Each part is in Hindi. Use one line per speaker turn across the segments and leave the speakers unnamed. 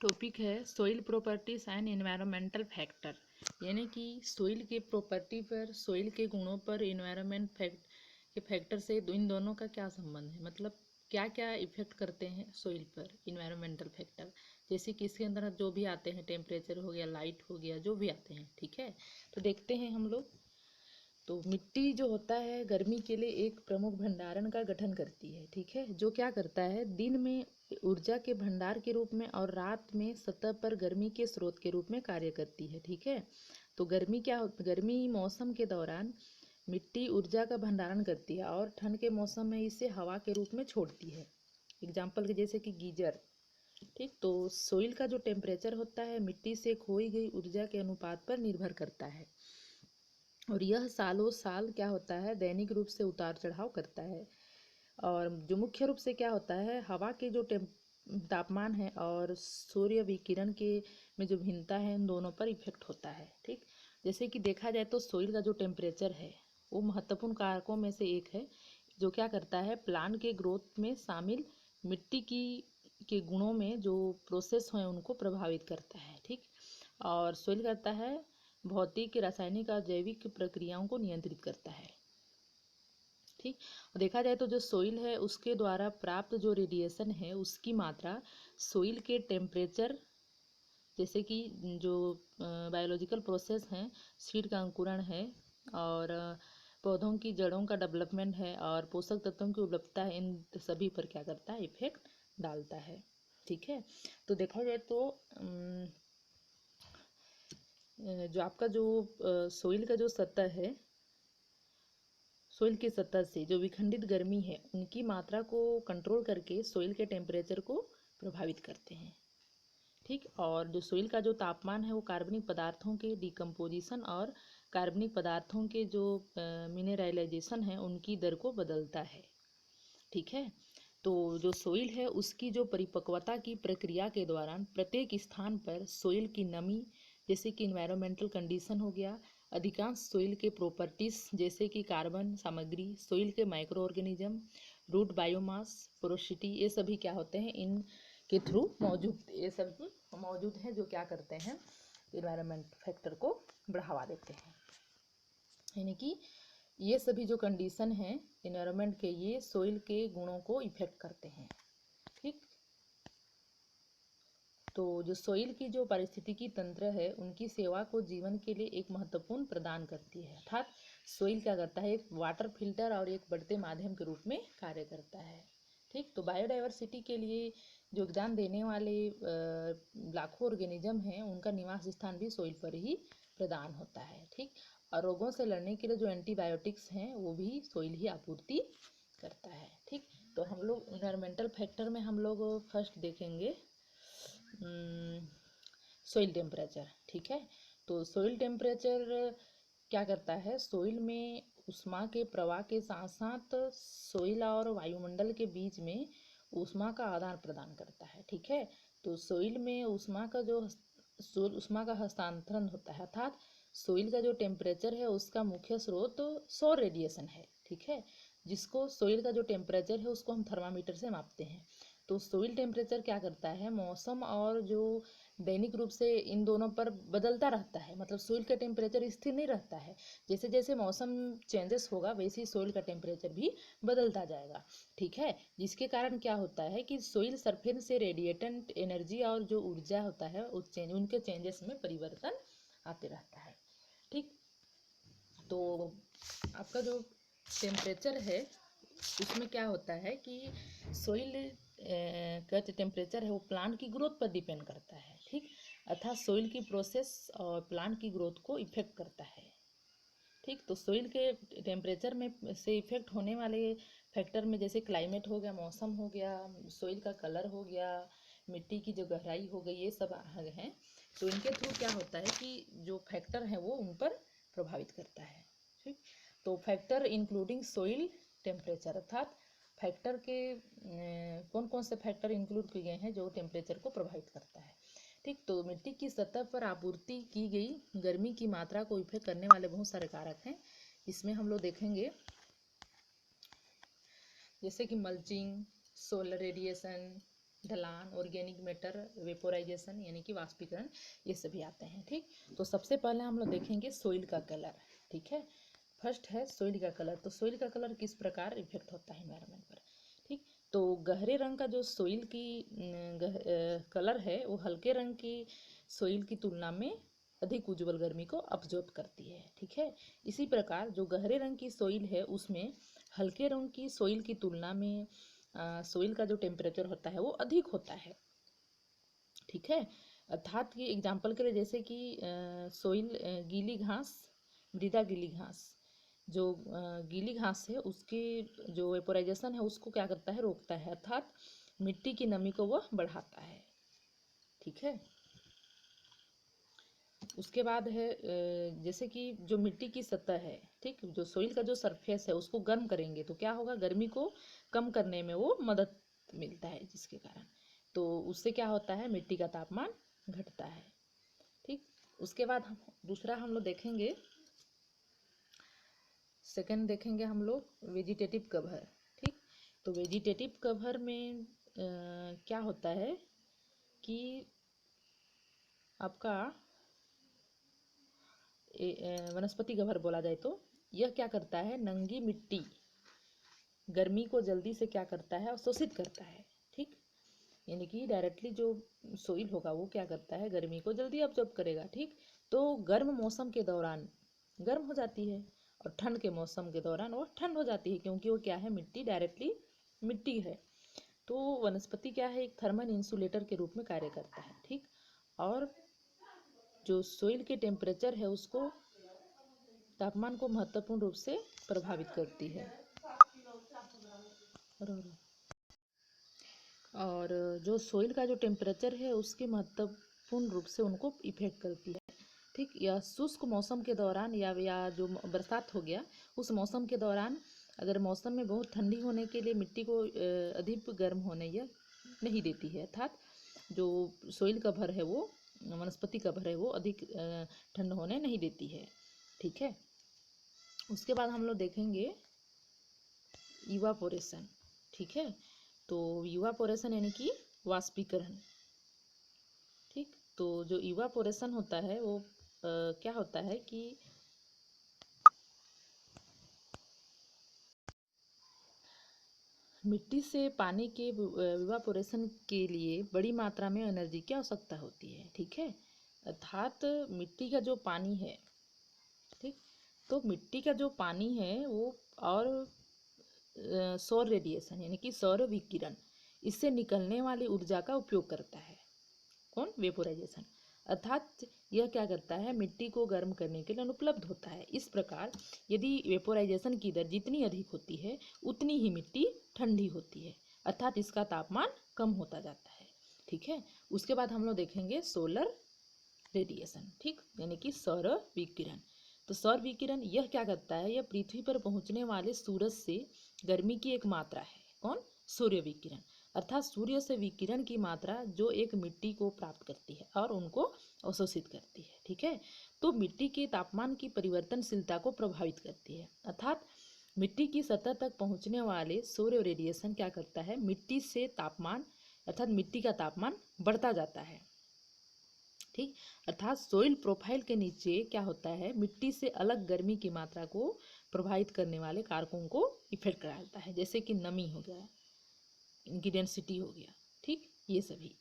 टॉपिक है soil properties and environmental factor, यानी कि सोइल के प्रॉपर्टी पर, सोइल के गुणों पर एनवायरमेंट के फैक्टर से इन दोनों का क्या संबंध है, मतलब क्या क्या इफेक्ट करते हैं सोइल पर एनवायरमेंटल फैक्टर। जैसे कि इसके अंदर जो भी आते हैं, टेम्परेचर हो गया, लाइट हो गया, जो भी आते हैं, ठीक है। तो देखते हैं हम लोग। तो मिट्टी जो होता है गर्मी के लिए एक प्रमुख भंडारण का गठन करती है, ठीक है। जो क्या करता है, दिन में ऊर्जा के भंडार के रूप में और रात में सतह पर गर्मी के स्रोत के रूप में कार्य करती है, ठीक है। तो गर्मी मौसम के दौरान मिट्टी ऊर्जा का भंडारण करती है और ठंड के मौसम में इसे हवा के रूप में छोड़ती है। एग्जाम्पल के जैसे कि गीजर, ठीक। तो सोइल का जो टेम्परेचर होता है मिट्टी से खोई गई ऊर्जा के अनुपात पर निर्भर करता है, और यह सालों साल क्या होता है, दैनिक रूप से उतार चढ़ाव करता है। और जो मुख्य रूप से क्या होता है, हवा के जो तापमान है और सूर्य विकिरण के में जो भिन्नता है, इन दोनों पर इफेक्ट होता है, ठीक। जैसे कि देखा जाए तो सोइल का जो टेम्परेचर है वो महत्वपूर्ण कारकों में से एक है, जो क्या करता है, प्लांट के ग्रोथ में शामिल मिट्टी की के गुणों में जो प्रोसेस हैं उनको प्रभावित करता है, ठीक। और सोइल करता है भौतिक, रासायनिक और जैविक प्रक्रियाओं को नियंत्रित करता है, ठीक। और देखा जाए तो जो सोइल है उसके द्वारा प्राप्त जो रेडिएशन है उसकी मात्रा सोइल के टेम्परेचर, जैसे कि जो बायोलॉजिकल प्रोसेस हैं, सीड का अंकुरण है और पौधों की जड़ों का डेवलपमेंट है और पोषक तत्वों की उपलब्धता है, इन सभी पर क्या करता है, इफेक्ट डालता है, ठीक है। तो देखा जाए तो जो आपका जो सोइल का जो सतह है, सोइल की सतह से जो विखंडित गर्मी है उनकी मात्रा को कंट्रोल करके सोइल के टेम्परेचर को प्रभावित करते हैं, ठीक। और जो सोइल का जो तापमान है वो कार्बनिक पदार्थों के डिकम्पोजिशन और कार्बनिक पदार्थों के जो मिनरलाइजेशन है उनकी दर को बदलता है, ठीक है। तो जो सोइल है उसकी जो परिपक्वता की प्रक्रिया के दौरान प्रत्येक स्थान पर सोइल की नमी, जैसे कि इन्वायरमेंटल कंडीशन हो गया, अधिकांश सोइल के प्रॉपर्टीज जैसे कि कार्बन सामग्री, सोइल के microorganism, root biomass, porosity, ये सभी क्या होते हैं, इन के थ्रू मौजूद, ये सब मौजूद हैं जो क्या करते हैं, इन्वायरमेंट फैक्टर को बढ़ावा देते हैं। यानी कि ये सभी जो कंडीशन हैं इन्वायरमेंट के, ये सोइल के गुणों को इफेक्ट करते हैं, ठीक। तो जो सोइल की जो पारिस्थितिकी तंत्र है उनकी सेवा को जीवन के लिए एक महत्वपूर्ण प्रदान करती है, अर्थात सोइल क्या करता है, एक वाटर फिल्टर और एक बढ़ते माध्यम के रूप में कार्य करता है, ठीक। तो बायोडाइवर्सिटी के लिए योगदान देने वाले लाखों ऑर्गेनिज्म हैं, उनका निवास स्थान भी सोइल पर ही प्रदान होता है, ठीक। और रोगों से लड़ने के लिए जो एंटीबायोटिक्स हैं वो भी सोइल ही आपूर्ति करता है, ठीक। तो हम लोग इन्वायरमेंटल फैक्टर में हम लोग फर्स्ट देखेंगे सोइल टेम्परेचर, ठीक है। तो सोइल टेम्परेचर क्या करता है, सोइल में ऊष्मा के प्रवाह के साथ साथ सोइल और वायुमंडल के बीच में ऊष्मा का आदान प्रदान करता है, ठीक है। तो सोइल में ऊष्मा का हस्तांतरण होता है, अर्थात सोइल का जो टेम्परेचर है उसका मुख्य स्रोत सौर रेडिएशन है, ठीक है। जिसको सोइल का जो टेम्परेचर है उसको हम थर्मामीटर से मापते हैं। तो सोइल टेम्परेचर क्या करता है, मौसम और जो दैनिक रूप से इन दोनों पर बदलता रहता है, मतलब सोइल का टेम्परेचर स्थिर नहीं रहता है, जैसे जैसे मौसम चेंजेस होगा वैसे ही सोइल का टेम्परेचर भी बदलता जाएगा, ठीक है। जिसके कारण क्या होता है कि सोइल सरफेस से रेडिएटेंट एनर्जी और जो ऊर्जा होता है उनके चेंजेस में परिवर्तन आते रहता है, ठीक। तो आपका जो टेम्परेचर है उसमें क्या होता है कि सोइल का जो टेम्परेचर है वो प्लांट की ग्रोथ पर डिपेंड करता है, ठीक। अर्थात सोइल की प्रोसेस और प्लांट की ग्रोथ को इफेक्ट करता है, ठीक। तो सोइल के टेम्परेचर में से इफेक्ट होने वाले फैक्टर में जैसे क्लाइमेट हो गया, मौसम हो गया, सोइल का कलर हो गया, मिट्टी की जो गहराई हो गई, ये सब हैं। तो इनके थ्रू क्या होता है कि जो फैक्टर है वो उन पर प्रभावित करता है, ठीक। तो फैक्टर इंक्लूडिंग सोइल टेम्परेचर, अर्थात फैक्टर के कौन कौन से फैक्टर इंक्लूड किए गए हैं जो टेम्परेचर को प्रभावित करता है, ठीक। तो मिट्टी की सतह पर आपूर्ति की गई गर्मी की मात्रा को इफेक्ट करने वाले बहुत सारे कारक हैं। इसमें हम लोग देखेंगे जैसे कि मल्चिंग, सोलर रेडिएशन, ढलान, ऑर्गेनिक मैटर, वेपोराइजेशन यानी कि वाष्पीकरण, ये सभी आते हैं। ठीक, तो सबसे पहले हम लोग देखेंगे सोइल का कलर। ठीक है, फर्स्ट है सोइल का कलर। तो सोइल का कलर किस प्रकार इफेक्ट होता है एनवायरनमेंट पर। ठीक, तो गहरे रंग का जो सोइल की कलर है वो हल्के रंग की सोइल की तुलना में अधिक उज्ज्वल गर्मी को अब्जॉर्ब करती है। ठीक है, इसी प्रकार जो गहरे रंग की सोइल है उसमें हल्के रंग की सोइल की तुलना में सोइल का जो टेम्परेचर होता है वो अधिक होता है। ठीक है, अर्थात कि एग्जाम्पल के लिए जैसे कि सोइल गीली घास, मृदा गीली घास, जो गीली घास है उसकी जो वेपोराइजेशन है उसको क्या करता है, रोकता है, अर्थात मिट्टी की नमी को वह बढ़ाता है। ठीक है, उसके बाद है जैसे कि जो मिट्टी की सतह है, ठीक, जो सोइल का जो सरफेस है उसको गर्म करेंगे तो क्या होगा, गर्मी को कम करने में वो मदद मिलता है, जिसके कारण तो उससे क्या होता है, मिट्टी का तापमान घटता है। ठीक, उसके बाद हम दूसरा हम लोग देखेंगे, सेकंड देखेंगे हम लोग वेजिटेटिव कवर। ठीक, तो वेजिटेटिव कवर में क्या होता है कि आपका वनस्पति कवर बोला जाए तो यह क्या करता है, नंगी मिट्टी गर्मी को जल्दी से क्या करता है, अवशोषित करता है। ठीक, यानी कि डायरेक्टली जो सोइल होगा वो क्या करता है, गर्मी को जल्दी अब्जॉर्ब करेगा। ठीक, तो गर्म मौसम के दौरान गर्म हो जाती है और ठंड के मौसम के दौरान वो ठंड हो जाती है, क्योंकि वो क्या है, मिट्टी डायरेक्टली मिट्टी है। तो वनस्पति क्या है, एक थर्मल इंसुलेटर के रूप में कार्य करता है। ठीक, और जो सोइल के टेम्परेचर है उसको, तापमान को महत्वपूर्ण रूप से प्रभावित करती है। और जो सोइल का जो टेम्परेचर है उसके महत्वपूर्ण रूप से उनको इफेक्ट करती है। ठीक, या शुष्क मौसम के दौरान या जो बरसात हो गया उस मौसम के दौरान अगर मौसम में बहुत ठंडी होने के लिए मिट्टी को अधिक गर्म होने या नहीं देती है, अर्थात जो सोइल कवर है वो, वनस्पति कवर है वो अधिक ठंड होने नहीं देती है। ठीक है, उसके बाद हम लोग देखेंगे इवापोरेशन। ठीक है, तो इवापोरेशन यानी कि वाष्पीकरण। ठीक, तो जो इवापोरेशन होता है वो क्या होता है कि मिट्टी से पानी के इवापोरेशन के लिए बड़ी मात्रा में एनर्जी की आवश्यकता होती है। ठीक है, अर्थात मिट्टी का जो पानी है, ठीक, तो मिट्टी का जो पानी है वो और सौर रेडिएशन यानी कि सौर विकिरण, इससे निकलने वाली ऊर्जा का उपयोग करता है। कौन, वेपोराइजेशन, अर्थात यह क्या करता है, मिट्टी को गर्म करने के लिए अनुपलब्ध होता है। इस प्रकार यदि वेपोराइजेशन की दर जितनी अधिक होती है उतनी ही मिट्टी ठंडी होती है, अर्थात इसका तापमान कम होता जाता है। ठीक है, उसके बाद हम लोग देखेंगे सोलर रेडिएशन। ठीक, यानी कि सौर विकिरण। तो सौर विकिरण यह क्या करता है, यह पृथ्वी पर पहुंचने वाले सूरज से गर्मी की एक मात्रा है। कौन, सूर्य विकिरण, अर्थात सूर्य से विकिरण की मात्रा जो एक मिट्टी को प्राप्त करती है और उनको अवशोषित करती है। ठीक है, तो मिट्टी के तापमान की परिवर्तनशीलता को प्रभावित करती है, अर्थात मिट्टी की सतह तक पहुंचने वाले सूर्य रेडिएशन क्या करता है, मिट्टी से तापमान अर्थात मिट्टी का तापमान बढ़ता जाता है। ठीक, अर्थात सोइल प्रोफाइल के नीचे क्या होता है, मिट्टी से अलग गर्मी की मात्रा को प्रभावित करने वाले कारकों को इफेक्ट डालता है, जैसे कि नमी हो गया, इनकी डेंसिटी हो गया। ठीक, ये सभी।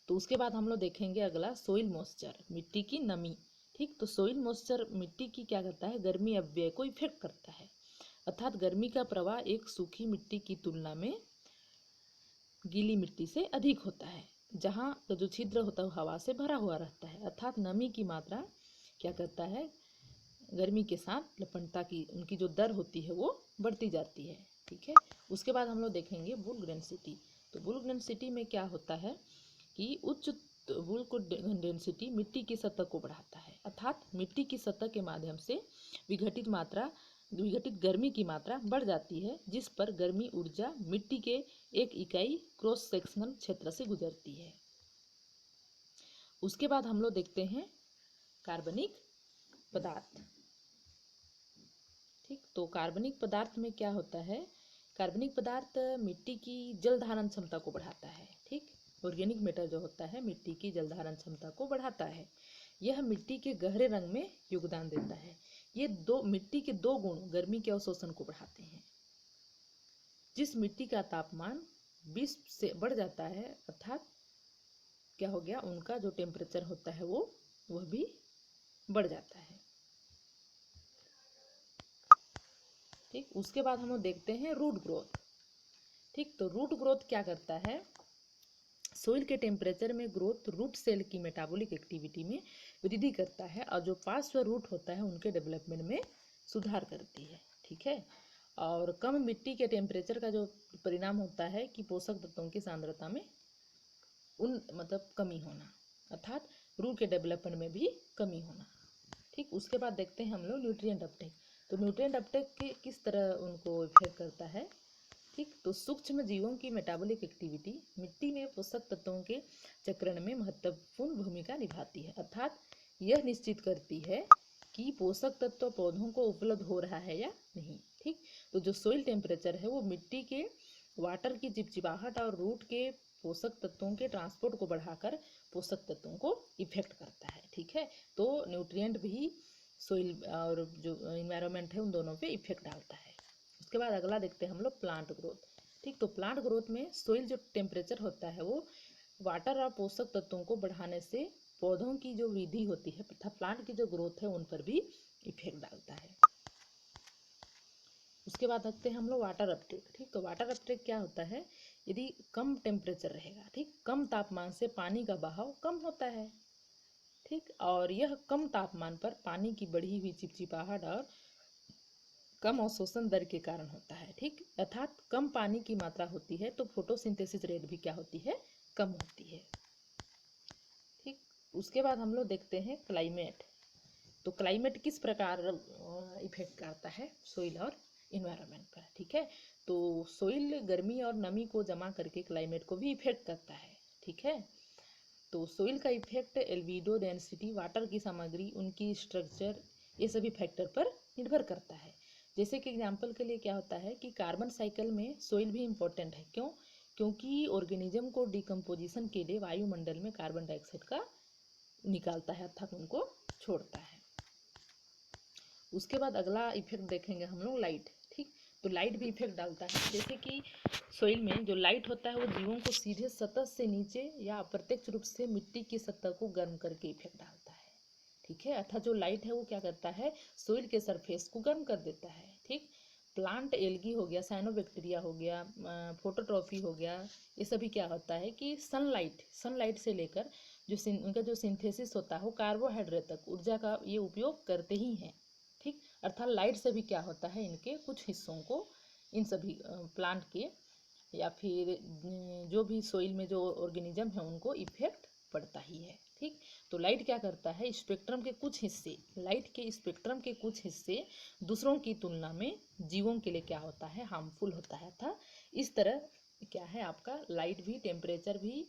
तो उसके बाद हम लोग देखेंगे अगला सोइल मॉइस्चर, मिट्टी की नमी। ठीक, तो सोइल मॉइस्चर मिट्टी की क्या करता है, गर्मी अपव्यय को इफेक्ट करता है, अर्थात गर्मी का प्रवाह एक सूखी मिट्टी की तुलना में गीली मिट्टी से अधिक होता है, जहाँ जो छिद्र होता है हवा से भरा हुआ रहता है, अर्थात नमी की मात्रा क्या करता है, गर्मी के साथ लपटता की उनकी जो दर होती है वो बढ़ती जाती है। ठीक है, उसके बाद हम लोग देखेंगे बुल्क डेंसिटी। तो बुल्क डेंसिटी में क्या होता है कि उच्च बुल्क डेंसिटी मिट्टी की सतह को बढ़ाता है, अर्थात मिट्टी की सतह के माध्यम से विघटित गर्मी की मात्रा बढ़ जाती है, जिस पर गर्मी ऊर्जा मिट्टी के एक इकाई क्रॉस सेक्शनल क्षेत्र से गुजरती है। उसके बाद हम लोग देखते हैं कार्बनिक पदार्थ। ठीक, तो कार्बनिक पदार्थ में क्या होता है, कार्बनिक पदार्थ मिट्टी की जल धारण क्षमता को बढ़ाता है। ठीक, ऑर्गेनिक मैटर जो होता है मिट्टी की जल धारण क्षमता को बढ़ाता है। यह मिट्टी के गहरे रंग में योगदान देता है। ये मिट्टी के दो गुण गर्मी के अवशोषण को बढ़ाते हैं। जिस मिट्टी का तापमान 20 से बढ़ जाता है, अर्थात क्या हो गया, उनका जो टेम्परेचर होता है वह भी बढ़ जाता है। ठीक, उसके बाद हम लोग देखते हैं रूट ग्रोथ। ठीक, तो रूट ग्रोथ क्या करता है, सोइल के टेम्परेचर में ग्रोथ रूट सेल की मेटाबॉलिक एक्टिविटी में वृद्धि करता है और जो पार्श्व रूट होता है उनके डेवलपमेंट में सुधार करती है। ठीक है, और कम मिट्टी के टेम्परेचर का जो परिणाम होता है कि पोषक तत्वों की सांद्रता में कमी होना, अर्थात रूट के डेवलपमेंट में भी कमी होना। ठीक, उसके बाद देखते हैं हम लोग न्यूट्रिएंट अपटेक। तो न्यूट्रिएंट अपटेक के किस तरह उनको इफेक्ट करता है। ठीक, तो सूक्ष्म जीवों की मेटाबॉलिक एक्टिविटी मिट्टी में पोषक तत्वों के चक्रण में महत्वपूर्ण भूमिका निभाती है, अर्थात यह निश्चित करती है कि पोषक तत्व पौधों को उपलब्ध हो रहा है या नहीं। ठीक, तो जो सोइल टेम्परेचर है वो मिट्टी के वाटर की चिपचिपाहट और रूट के पोषक तत्वों के ट्रांसपोर्ट को बढ़ाकर पोषक तत्वों को इफेक्ट करता है। ठीक है, तो न्यूट्रिएंट भी सोइल और जो इन्वायरमेंट है उन दोनों पे इफेक्ट डालता है। उसके बाद अगला देखते हैं हम लोग प्लांट ग्रोथ। ठीक, तो प्लांट ग्रोथ में सोइल जो टेम्परेचर होता है वो वाटर और पोषक तत्वों को बढ़ाने से पौधों की जो वृद्धि होती है तथा प्लांट की जो ग्रोथ है उन पर भी इफेक्ट डालता है। उसके बाद देखते हैं हम लोग वाटर अपटेक। ठीक, तो वाटर अपटेक क्या होता है, यदि कम टेम्परेचर रहेगा, ठीक, कम तापमान से पानी का बहाव कम होता है। ठीक, और यह कम तापमान पर पानी की बढ़ी हुई चिपचिपाहट और कम अवशोषण दर के कारण होता है। ठीक, अर्थात कम पानी की मात्रा होती है तो फोटोसिंथेसिस रेट भी क्या होती है, कम होती है। ठीक, उसके बाद हम लोग देखते हैं क्लाइमेट। तो क्लाइमेट किस प्रकार इफेक्ट करता है सोइल और इन्वायरमेंट पर। ठीक है, तो सोइल गर्मी और नमी को जमा करके क्लाइमेट को भी इफेक्ट करता है। ठीक है, तो सोइल का इफेक्ट एल्बिडो, डेंसिटी, वाटर की सामग्री, उनकी स्ट्रक्चर, ये सभी फैक्टर पर निर्भर करता है। जैसे कि एग्जाम्पल के लिए क्या होता है कि कार्बन साइकिल में सोइल भी इम्पोर्टेंट है। क्यों, क्योंकि ऑर्गेनिज्म को डिकम्पोजिशन के लिए वायुमंडल में कार्बन डाइऑक्साइड का निकालता है, अर्थात उनको छोड़ता है। उसके बाद अगला इफेक्ट देखेंगे हम लोग लाइट। ठीक, तो लाइट भी इफेक्ट डालता है। जैसे कि सोइल में जो लाइट होता है वो जीवों को सीधे सतह से नीचे या अप्रत्यक्ष रूप से मिट्टी की सतह को गर्म करके इफेक्ट डालता है। ठीक है, अर्थात जो लाइट है वो क्या करता है, सोइल के सरफेस को गर्म कर देता है। ठीक, प्लांट एल्गी हो गया, साइनोबैक्टीरिया हो गया, फोटोट्रॉफी हो गया, ये सभी क्या होता है कि सनलाइट से लेकर जो उनका जो सिंथेसिस होता है वो कार्बोहाइड्रेट तक ऊर्जा का ये उपयोग करते ही हैं। ठीक, अर्थात लाइट से भी क्या होता है, इनके कुछ हिस्सों को, इन सभी प्लांट के या फिर जो भी सोइल में जो ऑर्गेनिज्म है उनको इफेक्ट पड़ता ही है। ठीक, तो लाइट क्या करता है, स्पेक्ट्रम के कुछ हिस्से, लाइट के स्पेक्ट्रम के कुछ हिस्से दूसरों की तुलना में जीवों के लिए क्या होता है, हार्मफुल होता है। था इस तरह क्या है आपका लाइट भी, टेम्परेचर भी,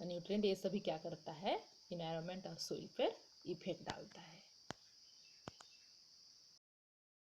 न्यूट्रिएंट, ये सभी क्या करता है, इन्वायरमेंट और सोइल पर इफेक्ट डालता है।